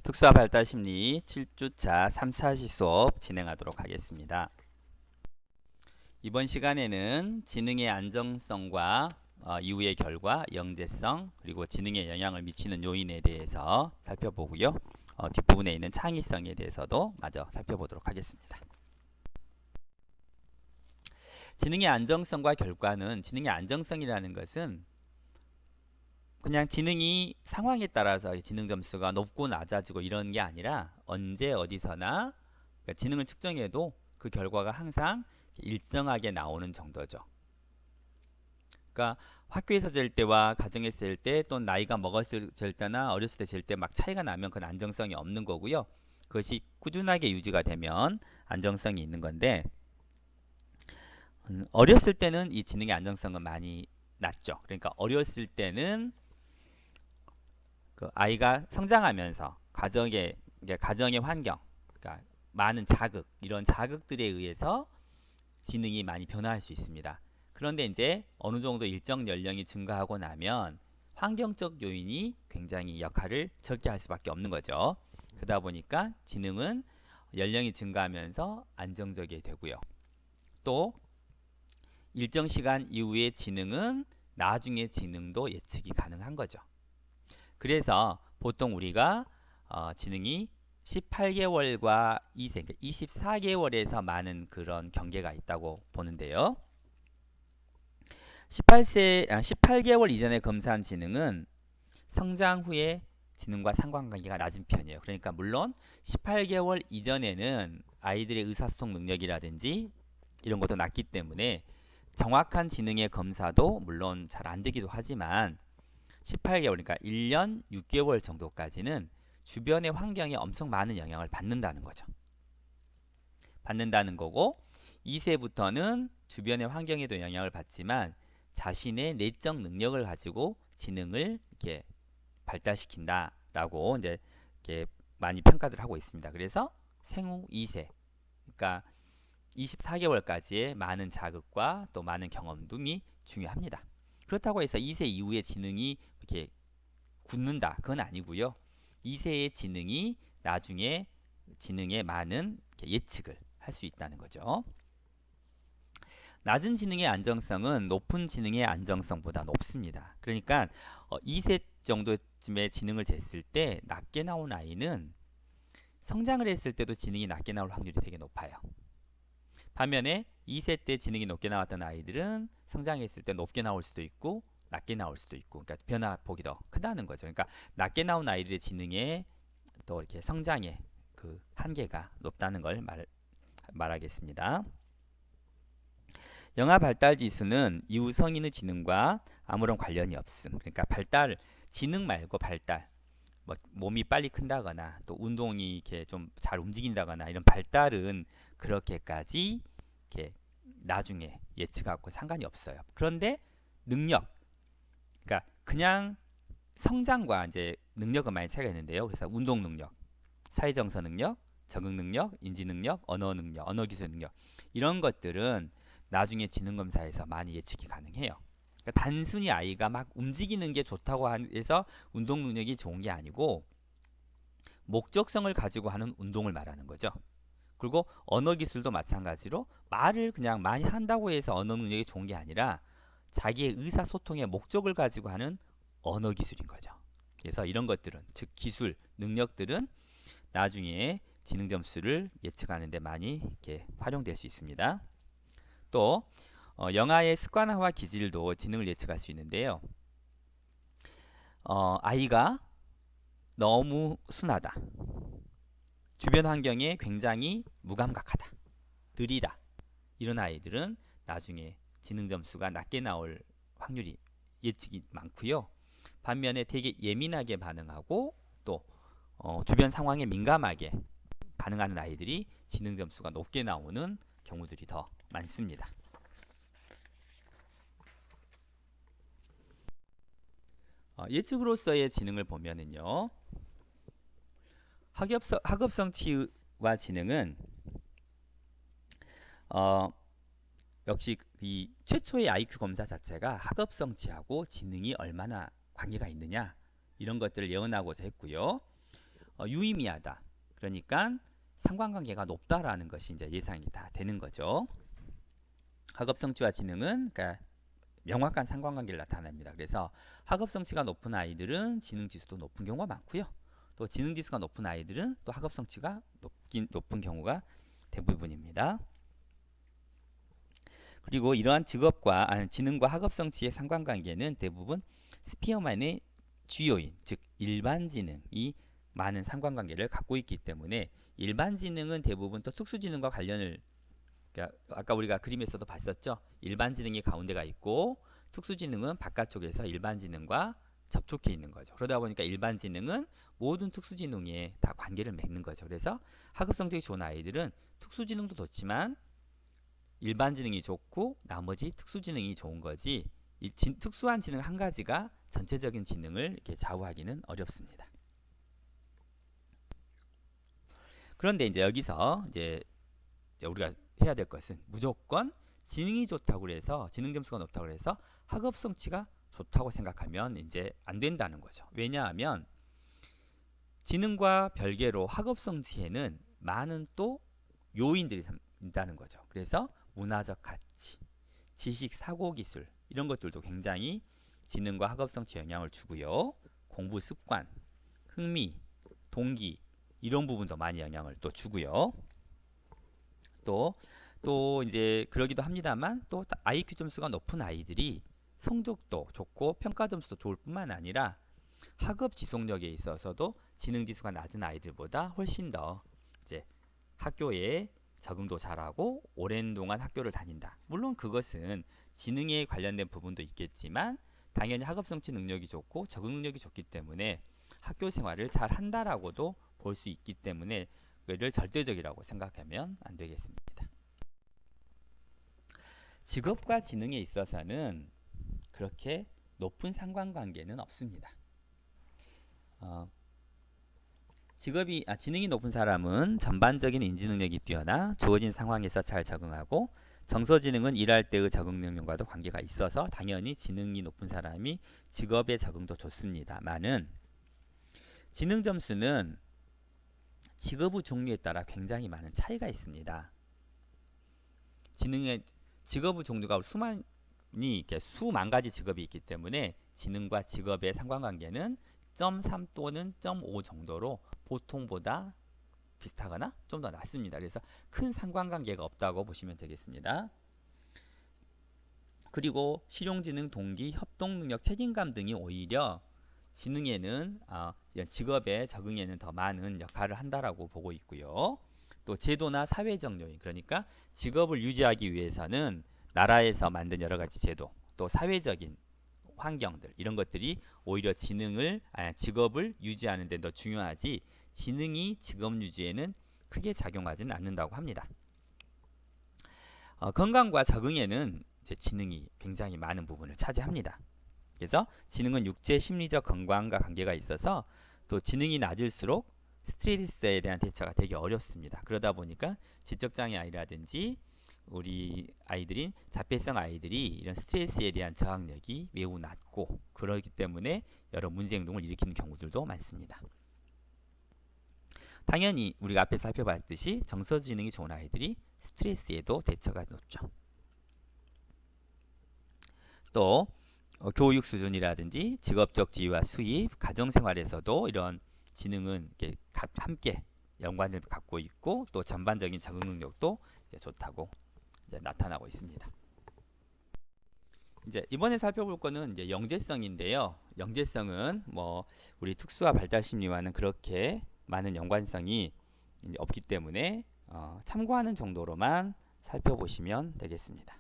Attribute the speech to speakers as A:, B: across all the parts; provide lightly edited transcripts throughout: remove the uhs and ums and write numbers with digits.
A: 특수화 발달 심리 7주차 3차 시 수업 진행하도록 하겠습니다. 이번 시간에는 지능의 안정성과 이후의 결과, 영재성, 그리고 지능에 영향을 미치는 요인에 대해서 살펴보고요. 뒷부분에 있는 창의성에 대해서도 마저 살펴보도록 하겠습니다. 지능의 안정성과 결과는, 지능의 안정성이라는 것은 그냥 지능이 상황에 따라서 지능 점수가 높고 낮아지고 이런 게 아니라 언제 어디서나 그러니까 지능을 측정해도 그 결과가 항상 일정하게 나오는 정도죠. 그러니까 학교에서 잴 때와 가정에서 잴 때, 또 나이가 먹었을 때나 어렸을 때 잴 때 막 차이가 나면 그건 안정성이 없는 거고요. 그것이 꾸준하게 유지가 되면 안정성이 있는 건데, 어렸을 때는 이 지능의 안정성은 많이 낮죠. 그러니까 어렸을 때는 그 아이가 성장하면서 가정의 환경, 그러니까 많은 자극, 이런 자극들에 의해서 지능이 많이 변화할 수 있습니다. 그런데 이제 어느 정도 일정 연령이 증가하고 나면 환경적 요인이 굉장히 역할을 적게 할 수밖에 없는 거죠. 그러다 보니까 지능은 연령이 증가하면서 안정적이 되고요. 또 일정 시간 이후의 지능은 나중에 지능도 예측이 가능한 거죠. 그래서 보통 우리가 지능이 18개월과 2세, 그러니까 24개월에서 많은 그런 경계가 있다고 보는데요. 18개월 이전에 검사한 지능은 성장 후에 지능과 상관관계가 낮은 편이에요. 그러니까 물론 18개월 이전에는 아이들의 의사소통 능력이라든지 이런 것도 낮기 때문에 정확한 지능의 검사도 물론 잘 안 되기도 하지만 18개월, 그러니까 1년 6개월 정도까지는 주변의 환경에 엄청 많은 영향을 받는다는 거죠. 받는다는 거고, 2세부터는 주변의 환경에도 영향을 받지만 자신의 내적 능력을 가지고 지능을 이렇게 발달시킨다라고 이제 이렇게 많이 평가를 하고 있습니다. 그래서 생후 2세, 그러니까 24개월까지의 많은 자극과 또 많은 경험 등이 중요합니다. 그렇다고 해서 2세 이후의 지능이 이렇게 굳는다, 그건 아니고요. 2세의 지능이 나중에 지능의 많은 예측을 할 수 있다는 거죠. 낮은 지능의 안정성은 높은 지능의 안정성보다 높습니다. 그러니까 2세 정도쯤의 지능을 쟀을 때 낮게 나온 아이는 성장을 했을 때도 지능이 낮게 나올 확률이 되게 높아요. 반면에 2세 때 지능이 높게 나왔던 아이들은 성장했을 때 높게 나올 수도 있고 낮게 나올 수도 있고, 그러니까 변화폭이 더 크다는 거죠. 그러니까 낮게 나온 아이들의 지능에 또 이렇게 성장의 그 한계가 높다는 걸 말하겠습니다. 영아 발달 지수는 이후 성인의 지능과 아무런 관련이 없음. 그러니까 지능 말고 발달, 뭐 몸이 빨리 큰다거나 또 운동이 이렇게 좀 잘 움직인다거나 이런 발달은 그렇게까지 이렇게 나중에 예측하고 상관이 없어요. 그런데 능력, 그러니까 그냥 성장과 이제 능력은 많이 차이가 있는데요. 그래서 운동 능력, 사회정서 능력, 적응 능력, 인지 능력, 언어 능력, 언어 기술 능력, 이런 것들은 나중에 지능 검사에서 많이 예측이 가능해요. 그러니까 단순히 아이가 막 움직이는 게 좋다고 해서 운동 능력이 좋은 게 아니고 목적성을 가지고 하는 운동을 말하는 거죠. 그리고 언어 기술도 마찬가지로 말을 그냥 많이 한다고 해서 언어 능력이 좋은 게 아니라 자기의 의사소통의 목적을 가지고 하는 언어 기술인 거죠. 그래서 이런 것들은, 즉 기술, 능력들은 나중에 지능 점수를 예측하는 데 많이 이렇게 활용될 수 있습니다. 또 영아의 습관화와 기질도 지능을 예측할 수 있는데요. 아이가 너무 순하다, 주변 환경에 굉장히 무감각하다, 느리다, 이런 아이들은 나중에 지능 점수가 낮게 나올 확률이 예측이 많고요. 반면에 되게 예민하게 반응하고 또 주변 상황에 민감하게 반응하는 아이들이 지능 점수가 높게 나오는 경우들이 더 많습니다. 예측으로서의 지능을 보면은요, 학업성취와 지능은 역시 이 최초의 IQ 검사 자체가 학업성취하고 지능이 얼마나 관계가 있느냐, 이런 것들을 예언하고자 했고요. 유의미하다. 그러니까 상관관계가 높다라는 것이 이제 예상이 다 되는 거죠. 학업 성취와 지능은 그러니까 명확한 상관관계를 나타냅니다. 그래서 학업 성취가 높은 아이들은 지능 지수도 높은 경우가 많고요. 또 지능 지수가 높은 아이들은 또 학업 성취가 높은 경우가 대부분입니다. 그리고 이러한 지능과 학업 성취의 상관관계는 대부분 스피어만의 주요인, 즉 일반 지능이 많은 상관관계를 갖고 있기 때문에 일반 지능은 대부분 또 특수 지능과 관련을, 그러니까 아까 우리가 그림에서도 봤었죠. 일반 지능이 가운데가 있고 특수 지능은 바깥쪽에서 일반 지능과 접촉해 있는 거죠. 그러다 보니까 일반 지능은 모든 특수 지능에 다 관계를 맺는 거죠. 그래서 학업 성적이 좋은 아이들은 특수 지능도 좋지만 일반 지능이 좋고 나머지 특수 지능이 좋은 거지, 특수한 지능 한 가지가 전체적인 지능을 이렇게 좌우하기는 어렵습니다. 그런데 이제 여기서 이제 우리가 해야 될 것은 무조건 지능이 좋다고 해서, 지능 점수가 높다고 해서 학업 성취가 좋다고 생각하면 이제 안 된다는 거죠. 왜냐하면 지능과 별개로 학업 성취에는 많은 또 요인들이 있다는 거죠. 그래서 문화적 가치, 지식, 사고 기술 이런 것들도 굉장히 지능과 학업 성취에 영향을 주고요. 공부 습관, 흥미, 동기 이런 부분도 많이 영향을 또 주고요. 또 이제 그러기도 합니다만 또 IQ 점수가 높은 아이들이 성적도 좋고 평가 점수도 좋을 뿐만 아니라 학업 지속력에 있어서도 지능 지수가 낮은 아이들보다 훨씬 더 이제 학교에 적응도 잘하고 오랜 동안 학교를 다닌다. 물론 그것은 지능에 관련된 부분도 있겠지만 당연히 학업 성취 능력이 좋고 적응 능력이 좋기 때문에 학교 생활을 잘 한다라고도 볼 수 있기 때문에 그를 절대적이라고 생각하면 안 되겠습니다. 직업과 지능에 있어서는 그렇게 높은 상관관계는 없습니다. 지능이 높은 사람은 전반적인 인지 능력이 뛰어나 주어진 상황에서 잘 적응하고 정서지능은 일할 때의 적응 능력과도 관계가 있어서 당연히 지능이 높은 사람이 직업의 적응도 좋습니다만은 지능 점수는 직업의 종류에 따라 굉장히 많은 차이가 있습니다. 직업의 종류가 수만 가지 직업이 있기 때문에 지능과 직업의 상관관계는 0.3 또는 0.5 정도로 보통보다 비슷하거나 좀 더 낮습니다. 그래서 큰 상관관계가 없다고 보시면 되겠습니다. 그리고 실용지능, 동기, 협동능력, 책임감 등이 오히려 지능에는 직업의 적응에는 더 많은 역할을 한다라고 보고 있고요. 또 제도나 사회적 요인, 그러니까 직업을 유지하기 위해서는 나라에서 만든 여러 가지 제도, 또 사회적인 환경들 이런 것들이 오히려 직업을 유지하는 데 더 중요하지 지능이 직업 유지에는 크게 작용하지는 않는다고 합니다. 건강과 적응에는 이제 지능이 굉장히 많은 부분을 차지합니다. 그래서 지능은 육체 심리적 건강과 관계가 있어서 또 지능이 낮을수록 스트레스에 대한 대처가 되게 어렵습니다. 그러다 보니까 지적장애 아이라든지 우리 아이들인 자폐성 아이들이 이런 스트레스에 대한 저항력이 매우 낮고 그렇기 때문에 여러 문제 행동을 일으키는 경우들도 많습니다. 당연히 우리가 앞에 살펴봤듯이 정서지능이 좋은 아이들이 스트레스에도 대처가 높죠. 또 교육 수준이라든지 직업적 지위와 수입, 가정생활에서도 이런 지능은 함께 연관을 갖고 있고 또 전반적인 적응 능력도 좋다고 나타나고 있습니다. 이제 이번에 살펴볼 거는 이제 영재성인데요. 영재성은 우리 특수화 발달 심리와는 그렇게 많은 연관성이 없기 때문에 참고하는 정도로만 살펴보시면 되겠습니다.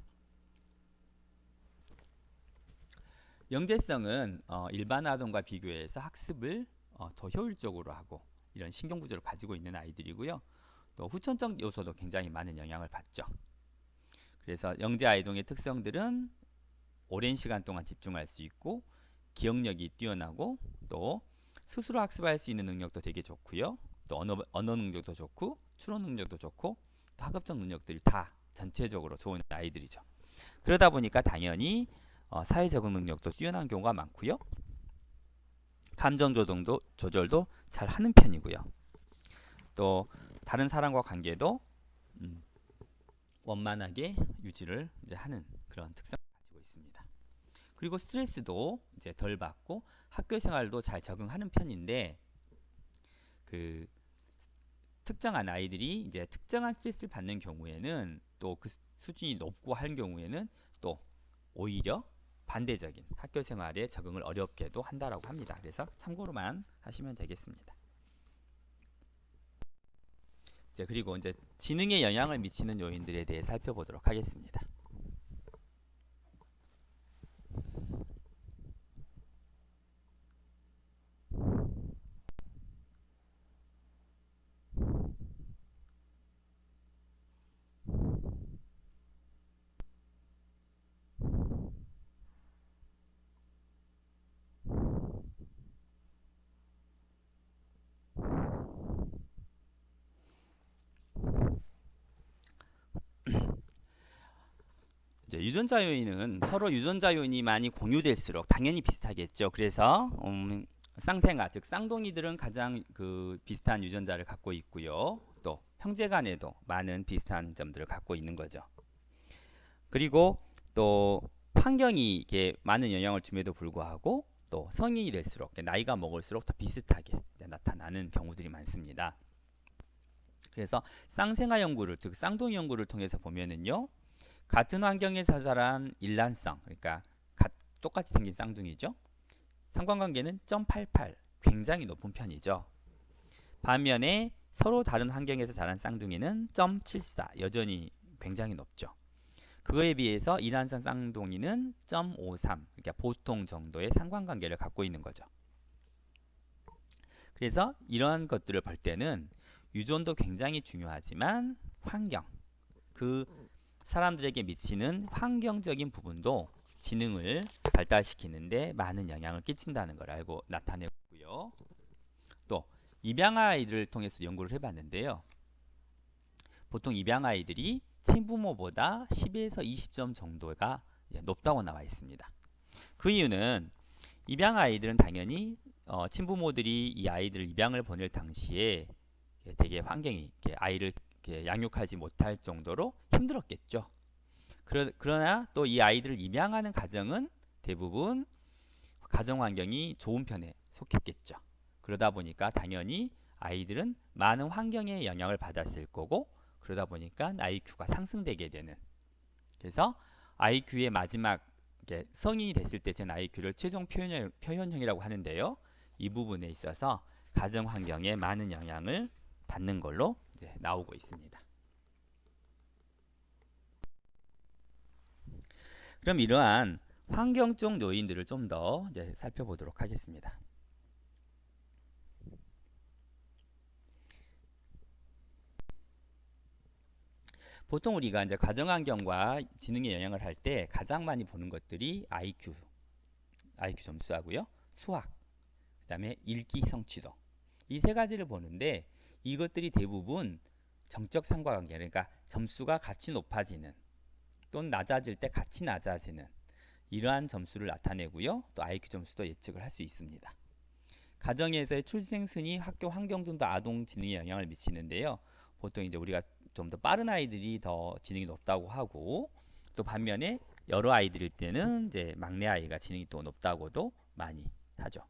A: 영재성은 일반 아동과 비교해서 학습을 더 효율적으로 하고 이런 신경구조를 가지고 있는 아이들이고요. 또 후천적 요소도 굉장히 많은 영향을 받죠. 그래서 영재 아이동의 특성들은 오랜 시간 동안 집중할 수 있고 기억력이 뛰어나고 또 스스로 학습할 수 있는 능력도 되게 좋고요. 또 언어 능력도 좋고 추론 능력도 좋고 또 학업적 능력들이 다 전체적으로 좋은 아이들이죠. 그러다 보니까 당연히 사회 적응 능력도 뛰어난 경우가 많고요. 감정 조절도 잘 하는 편이고요. 또 다른 사람과 관계도 원만하게 유지를 이제 하는 그런 특성을 가지고 있습니다. 그리고 스트레스도 이제 덜 받고 학교 생활도 잘 적응하는 편인데 그 특정한 아이들이 이제 특정한 스트레스를 받는 경우에는 또 그 수준이 높고 할 경우에는 또 오히려 반대적인 학교 생활에 적응을 어렵게도 한다라고 합니다. 그래서 참고로만 하시면 되겠습니다. 이제 그리고 이제 지능에 영향을 미치는 요인들에 대해 살펴보도록 하겠습니다. 이제 유전자 요인은 서로 유전자 요인이 많이 공유될수록 당연히 비슷하겠죠. 그래서 쌍생아 즉 쌍둥이들은 가장 그 비슷한 유전자를 갖고 있고요. 또 형제간에도 많은 비슷한 점들을 갖고 있는 거죠. 그리고 또 환경이 이게 많은 영향을 줌에도 불구하고 또 성인이 될수록 나이가 먹을수록 더 비슷하게 나타나는 경우들이 많습니다. 그래서 쌍생아 연구를 즉 쌍둥이 연구를 통해서 보면은요. 같은 환경에서 자란 일란성 그러니까 똑같이 생긴 쌍둥이죠. 상관관계는 0.88 굉장히 높은 편이죠. 반면에 서로 다른 환경에서 자란 쌍둥이는 0.74 여전히 굉장히 높죠. 그거에 비해서 일란성 쌍둥이는 0.53 그러니까 보통 정도의 상관관계를 갖고 있는 거죠. 그래서 이러한 것들을 볼 때는 유전도 굉장히 중요하지만 환경 그 사람들에게 미치는 환경적인 부분도 지능을 발달시키는데 많은 영향을 끼친다는 걸 알고 나타내고요. 또 입양 아이들을 통해서 연구를 해봤는데요. 보통 입양 아이들이 친부모보다 10에서 20점 정도가 높다고 나와 있습니다. 그 이유는 입양 아이들은 당연히 친부모들이 이 아이들을 입양을 보낼 당시에 되게 환경이 아이를 양육하지 못할 정도로 힘들었겠죠. 그러나 또 이 아이들을 입양하는 가정은 대부분 가정 환경이 좋은 편에 속했겠죠. 그러다 보니까 당연히 아이들은 많은 환경의 영향을 받았을 거고 그러다 보니까 IQ가 상승되게 되는 그래서 IQ의 마지막 성인이 됐을 때 제 IQ를 최종 표현형이라고 하는데요. 이 부분에 있어서 가정 환경에 많은 영향을 받는 걸로 이제 나오고 있습니다. 그럼 이러한 환경적 요인들을 좀 더 살펴보도록 하겠습니다. 보통 우리가 이제 가정 환경과 지능에 영향을 할 때 가장 많이 보는 것들이 IQ 점수하고요, 수학, 그다음에 읽기 성취도 이 세 가지를 보는데 이것들이 대부분 정적 상관관계 그러니까 점수가 같이 높아지는 또는 낮아질 때 같이 낮아지는 이러한 점수를 나타내고요. 또 IQ 점수도 예측을 할 수 있습니다. 가정에서의 출생 순위, 학교 환경 등도 아동 지능에 영향을 미치는데요. 보통 이제 우리가 좀 더 빠른 아이들이 더 지능이 높다고 하고 또 반면에 여러 아이들일 때는 이제 막내 아이가 지능이 또 높다고도 많이 하죠.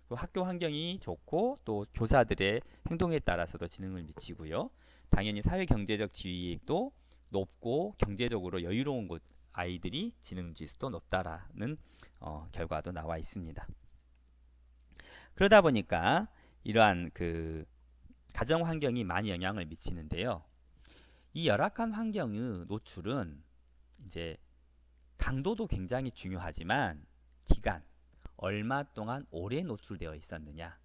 A: 그리고 학교 환경이 좋고 또 교사들의 행동에 따라서도 지능을 미치고요. 당연히 사회 경제적 지위도 높고 경제적으로 여유로운 곳 아이들이 지능 지수도 높다라는 결과도 나와 있습니다. 그러다 보니까 이러한 그 가정 환경이 많이 영향을 미치는데요. 이 열악한 환경의 노출은 이제 강도도 굉장히 중요하지만 기간 얼마 동안 오래 노출되어 있었느냐.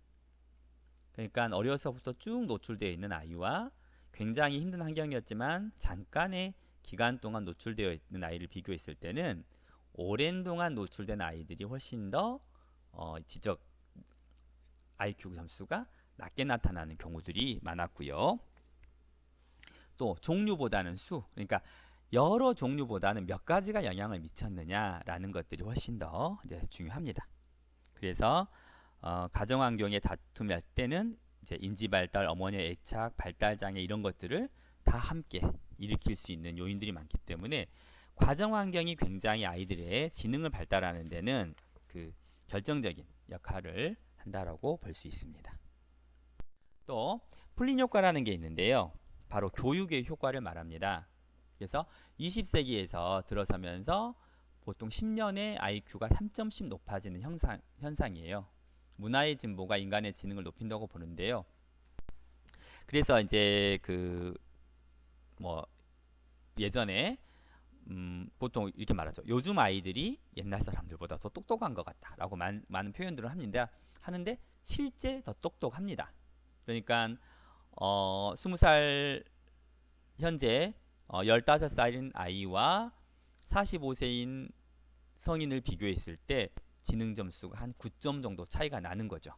A: 그러니까 어려서부터 쭉 노출되어 있는 아이와 굉장히 힘든 환경이었지만 잠깐의 기간 동안 노출되어 있는 아이를 비교했을 때는 오랜 동안 노출된 아이들이 훨씬 더 지적 IQ 점수가 낮게 나타나는 경우들이 많았고요. 또 종류보다는 수, 그러니까 여러 종류보다는 몇 가지가 영향을 미쳤느냐라는 것들이 훨씬 더 이제 중요합니다. 그래서 가정 환경에 다툼이 할 때는 이제 인지 발달, 어머니의 애착, 발달 장애 이런 것들을 다 함께 일으킬 수 있는 요인들이 많기 때문에 가정 환경이 굉장히 아이들의 지능을 발달하는 데는 그 결정적인 역할을 한다라고 볼 수 있습니다. 또 풀린 효과라는 게 있는데요. 바로 교육의 효과를 말합니다. 그래서 20세기에서 들어서면서 보통 10년에 IQ가 3점씩 높아지는 현상이에요. 문화의 진보가 인간의 지능을 높인다고 보는데요. 그래서 이제 그 뭐 예전에 보통 이렇게 말하죠. 요즘 아이들이 옛날 사람들보다 더 똑똑한 것 같다라고 많은 표현들을 하는데 실제 더 똑똑합니다. 그러니까 20살 현재 15살인 아이와 45세인 성인을 비교했을 때 지능 점수가 한 9점 정도 차이가 나는 거죠.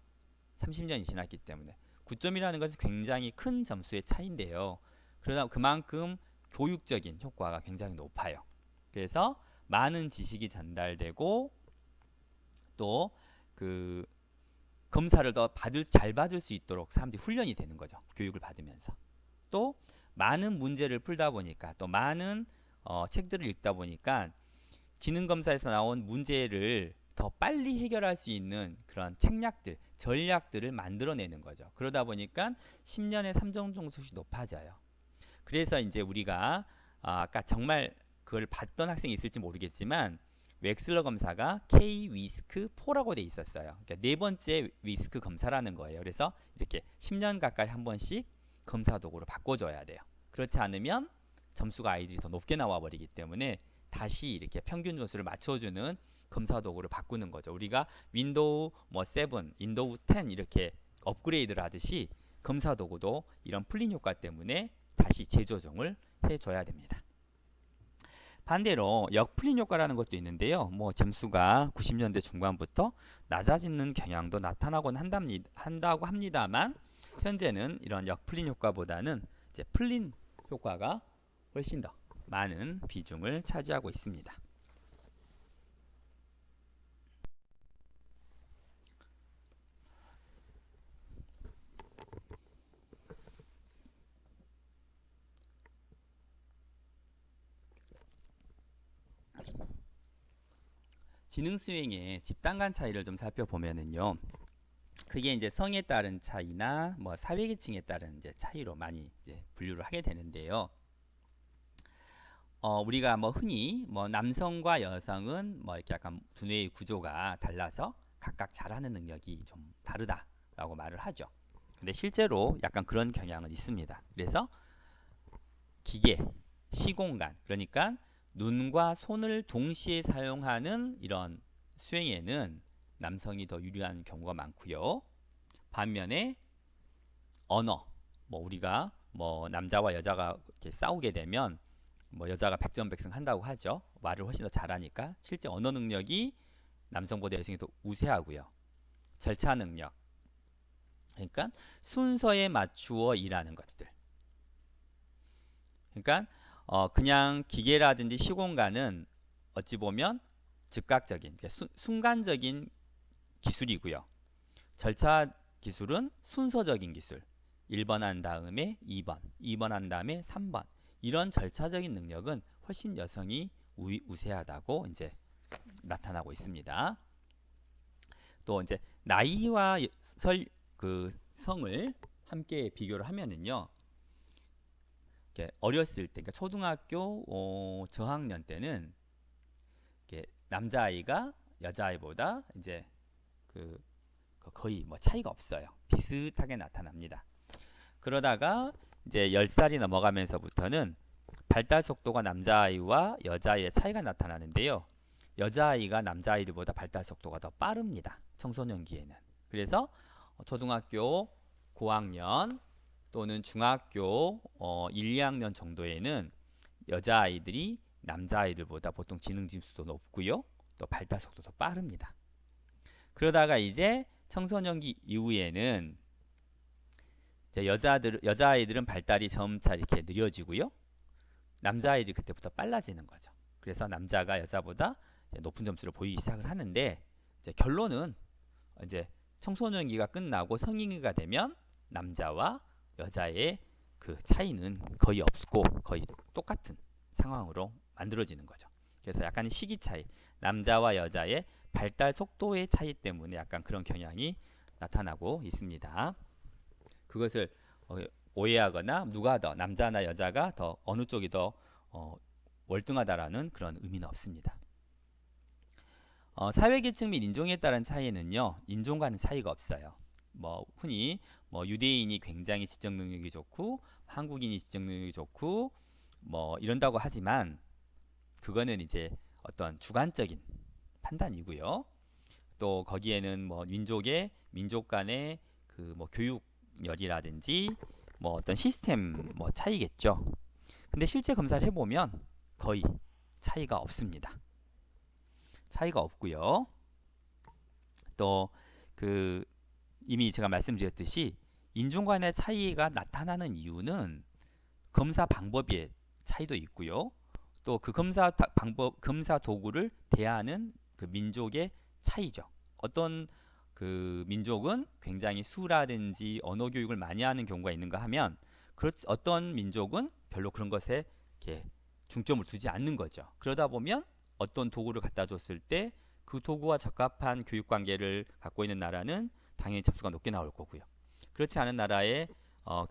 A: 30년이 지났기 때문에 9점이라는 것은 굉장히 큰 점수의 차이인데요. 그러다 그만큼 교육적인 효과가 굉장히 높아요. 그래서 많은 지식이 전달되고 또 그 검사를 더 잘 받을 수 있도록 사람들이 훈련이 되는 거죠. 교육을 받으면서. 또 많은 문제를 풀다 보니까 또 많은 책들을 읽다 보니까 지능검사에서 나온 문제를 더 빨리 해결할 수 있는 그런 책략들, 전략들을 만들어내는 거죠. 그러다 보니까 10년에 3점 정도씩 높아져요. 그래서 이제 우리가 아까 정말 그걸 봤던 학생이 있을지 모르겠지만 웩슬러 검사가 K-위스크4라고 돼 있었어요. 그러니까 네 번째 위스크 검사라는 거예요. 그래서 이렇게 10년 가까이 한 번씩 검사 도구를 바꿔줘야 돼요. 그렇지 않으면 점수가 아이들이 더 높게 나와 버리기 때문에 다시 이렇게 평균 점수를 맞춰주는 검사 도구를 바꾸는 거죠. 우리가 윈도우 7, 윈도우 10 이렇게 업그레이드를 하듯이 검사 도구도 이런 풀린 효과 때문에 다시 재조정을 해줘야 됩니다. 반대로 역풀린 효과라는 것도 있는데요. 점수가 90년대 중반부터 낮아지는 경향도 나타나곤 한다고 합니다만 현재는 이런 역풀린 효과보다는 이제 풀린 효과가 훨씬 더 많은 비중을 차지하고 있습니다. 지능 수행의 집단 간 차이를 좀 살펴보면은요. 그게 이제 성에 따른 차이나 사회계층에 따른 이제 차이로 많이 이제 분류를 하게 되는데요. 우리가 흔히 남성과 여성은 이렇게 약간 두뇌의 구조가 달라서 각각 잘하는 능력이 좀 다르다라고 말을 하죠. 근데 실제로 약간 그런 경향은 있습니다. 그래서 기계, 시공간, 그러니까 눈과 손을 동시에 사용하는 이런 수행에는 남성이 더 유리한 경우가 많고요. 반면에 언어, 우리가 남자와 여자가 이렇게 싸우게 되면 여자가 백전백승 한다고 하죠. 말을 훨씬 더 잘하니까 실제 언어 능력이 남성보다 여성이 더 우세하고요. 절차 능력, 그러니까 순서에 맞추어 일하는 것들. 그러니까 그냥 기계라든지 시공간은 어찌 보면 즉각적인, 순간적인 기술이고요. 절차 기술은 순서적인 기술. 1번 한 다음에 2번, 2번 한 다음에 3번. 이런 절차적인 능력은 훨씬 여성이 우세하다고 이제 나타나고 있습니다. 또 이제 나이와 성을 함께 비교를 하면은요. 어렸을 때, 그러니까 초등학교 저학년 때는 남자아이가 여자아이보다 이제 거의 차이가 없어요. 비슷하게 나타납니다. 그러다가 이제 10살이 넘어가면서부터는 발달 속도가 남자아이와 여자아이의 차이가 나타나는데요. 여자아이가 남자아이들보다 발달 속도가 더 빠릅니다. 청소년기에는. 그래서 초등학교 고학년 또는 중학교 1, 2학년 정도에는 여자아이들이 남자아이들보다 보통 지능 지수도 높고요. 또 발달 속도도 빠릅니다. 그러다가 이제 청소년기 이후에는 이제 여자아이들은 발달이 점차 이렇게 느려지고요. 남자아이들이 그때부터 빨라지는 거죠. 그래서 남자가 여자보다 높은 점수를 보이기 시작을 하는데 이제 결론은 이제 청소년기가 끝나고 성인기가 되면 남자와 여자의 그 차이는 거의 없고 거의 똑같은 상황으로 만들어지는 거죠. 그래서 약간 시기 차이, 남자와 여자의 발달 속도의 차이 때문에 약간 그런 경향이 나타나고 있습니다. 그것을 오해하거나 누가 더 남자나 여자가 더 어느 쪽이 더 월등하다라는 그런 의미는 없습니다. 사회계층 및 인종에 따른 차이는요, 인종과는 차이가 없어요. 흔히 유대인이 굉장히 지적 능력이 좋고 한국인이 지적 능력이 좋고 이런다고 하지만 그거는 이제 어떤 주관적인 판단이고요. 또 거기에는 민족 간의 그 교육열이라든지 어떤 시스템 차이겠죠. 근데 실제 검사를 해보면 거의 차이가 없습니다. 차이가 없고요. 또 이미 제가 말씀드렸듯이 인종 간의 차이가 나타나는 이유는 검사 방법의 차이도 있고요. 또 그 검사 도구를 대하는 그 민족의 차이죠. 어떤 그 민족은 굉장히 수라든지 언어 교육을 많이 하는 경우가 있는가 하면 어떤 민족은 별로 그런 것에 이렇게 중점을 두지 않는 거죠. 그러다 보면 어떤 도구를 갖다 줬을 때 그 도구와 적합한 교육 관계를 갖고 있는 나라는 당연히 점수가 높게 나올 거고요. 그렇지 않은 나라의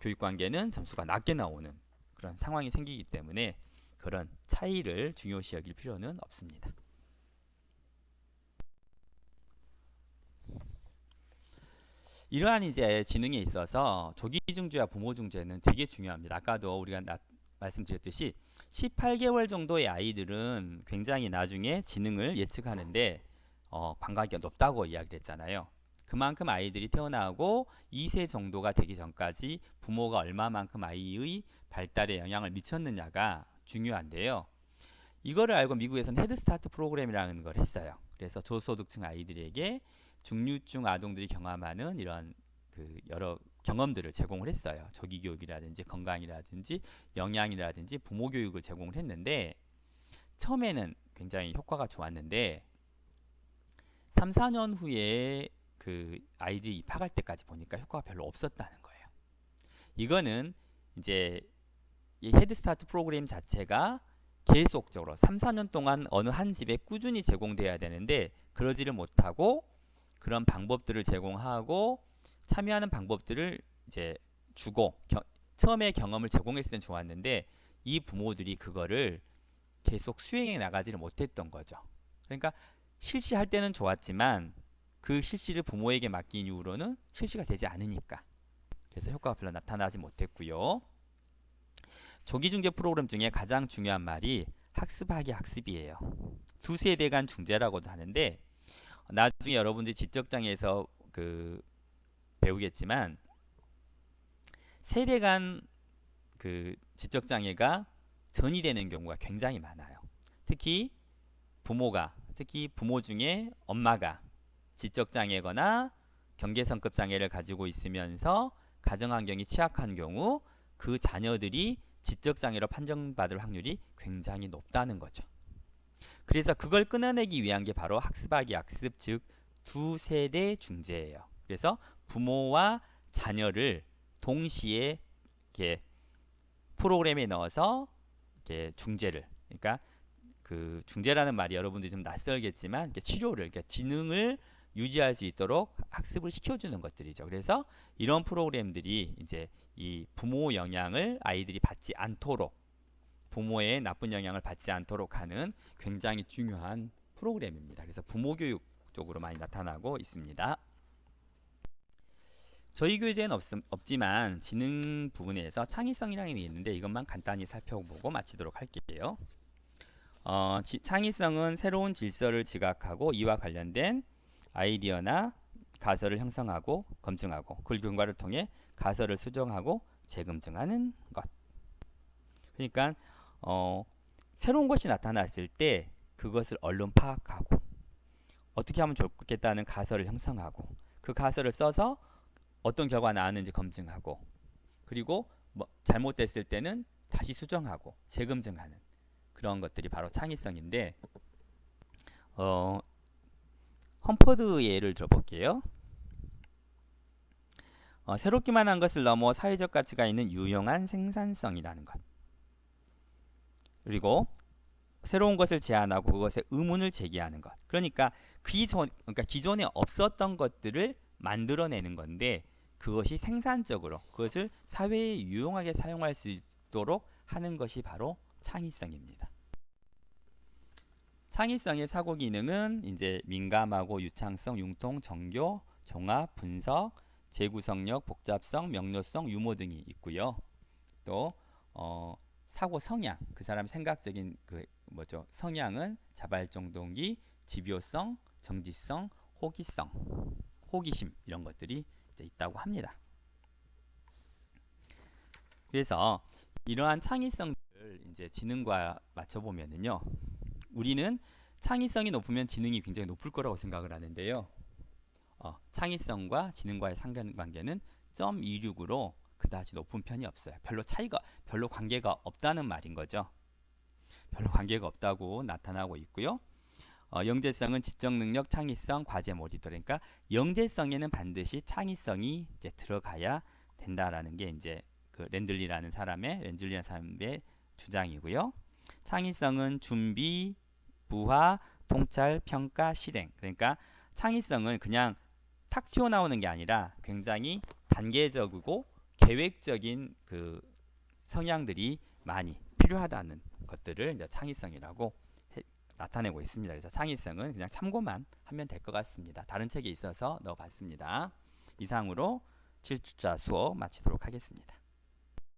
A: 교육 관계는 점수가 낮게 나오는 그런 상황이 생기기 때문에 그런 차이를 중요시 여길 필요는 없습니다. 이러한 이제 지능에 있어서 조기중재와 부모중재는 되게 중요합니다. 아까도 우리가 말씀드렸듯이 18개월 정도의 아이들은 굉장히 나중에 지능을 예측하는데 감각이 높다고 이야기를 했잖아요. 그만큼 아이들이 태어나고 2세 정도가 되기 전까지 부모가 얼마만큼 아이의 발달에 영향을 미쳤느냐가 중요한데요. 이거를 알고 미국에서는 헤드스타트 프로그램이라는 걸 했어요. 그래서 저소득층 아이들에게 중류층 아동들이 경험하는 이런 여러 경험들을 제공을 했어요. 조기 교육이라든지 건강이라든지 영양이라든지 부모 교육을 제공을 했는데 처음에는 굉장히 효과가 좋았는데 3, 4년 후에 그 아이들이 입학할 때까지 보니까 효과가 별로 없었다는 거예요. 이거는 이제 이 헤드스타트 프로그램 자체가 계속적으로 3, 4년 동안 어느 한 집에 꾸준히 제공돼야 되는데 그러지를 못하고 그런 방법들을 제공하고 참여하는 방법들을 이제 주고 처음에 경험을 제공했을 땐 좋았는데 이 부모들이 그거를 계속 수행해 나가지를 못했던 거죠. 그러니까 실시할 때는 좋았지만 그 실시를 부모에게 맡긴 이후로는 실시가 되지 않으니까 그래서 효과가 별로 나타나지 못했고요. 조기중재 프로그램 중에 가장 중요한 말이 학습하기 학습이에요. 두 세대 간 중재라고도 하는데 나중에 여러분들이 지적장애에서 배우겠지만 세대 간 지적장애가 전이되는 경우가 굉장히 많아요. 특히 부모 중에 엄마가 지적장애거나 경계성급 장애를 가지고 있으면서 가정환경이 취약한 경우 그 자녀들이 지적장애로 판정받을 확률이 굉장히 높다는 거죠. 그래서 그걸 끊어내기 위한 게 바로 학습하기 학습, 즉 두 세대 중재예요. 그래서 부모와 자녀를 동시에 이렇게 프로그램에 넣어서 이렇게 중재를, 그러니까 그 중재라는 말이 여러분들이 좀 낯설겠지만 이렇게 치료를, 그러니까 지능을 유지할 수 있도록 학습을 시켜주는 것들이죠. 그래서 이런 프로그램들이 이제 이 부모 영향을 아이들이 받지 않도록, 부모의 나쁜 영향을 받지 않도록 하는 굉장히 중요한 프로그램입니다. 그래서 부모 교육 쪽으로 많이 나타나고 있습니다. 저희 교재에는 없지만 지능 부분에서 창의성이라는 게 있는데 이것만 간단히 살펴보고 마치도록 할게요. 창의성은 새로운 질서를 지각하고 이와 관련된 아이디어나 가설을 형성하고 검증하고 그 결과를 통해 가설을 수정하고 재검증하는 것. 그러니까 새로운 것이 나타났을 때 그것을 얼른 파악하고 어떻게 하면 좋겠다는 가설을 형성하고 그 가설을 써서 어떤 결과가 나왔는지 검증하고 그리고 잘못됐을 때는 다시 수정하고 재검증하는 그런 것들이 바로 창의성인데 험퍼드 예를 들어볼게요. 새롭기만 한 것을 넘어 사회적 가치가 있는 유용한 생산성이라는 것. 그리고 새로운 것을 제안하고 그것에 의문을 제기하는 것. 그러니까 기존에 없었던 것들을 만들어내는 건데 그것이 생산적으로 그것을 사회에 유용하게 사용할 수 있도록 하는 것이 바로 창의성입니다. 창의성의 사고 기능은 이제 민감하고 유창성, 융통, 정교, 종합, 분석, 재구성력, 복잡성, 명료성, 유머 등이 있고요. 또 사고 성향, 그 사람 생각적인 성향은 자발적 동기, 집요성, 정지성, 호기심 이런 것들이 이제 있다고 합니다. 그래서 이러한 창의성을 이제 지능과 맞춰 보면은요, 우리는 창의성이 높으면 지능이 굉장히 높을 거라고 생각을 하는데요. 창의성과 지능과의 상관관계는 0.26으로 그다지 높은 편이 없어요. 별로 관계가 없다는 말인 거죠. 별로 관계가 없다고 나타나고 있고요. 영재성은 지적 능력, 창의성, 과제 몰입도. 그러니까 영재성에는 반드시 창의성이 이제 들어가야 된다라는 게 이제 렌즐리라는 사람의 주장이고요. 창의성은 준비, 부화, 통찰, 평가, 실행. 그러니까 창의성은 그냥 탁 튀어나오는 게 아니라 굉장히 단계적이고 계획적인 그 성향들이 많이 필요하다는 것들을 이제 창의성이라고 나타내고 있습니다. 그래서 창의성은 그냥 참고만 하면 될 것 같습니다. 다른 책에 있어서 넣어봤습니다. 이상으로 7주차 수업 마치도록 하겠습니다.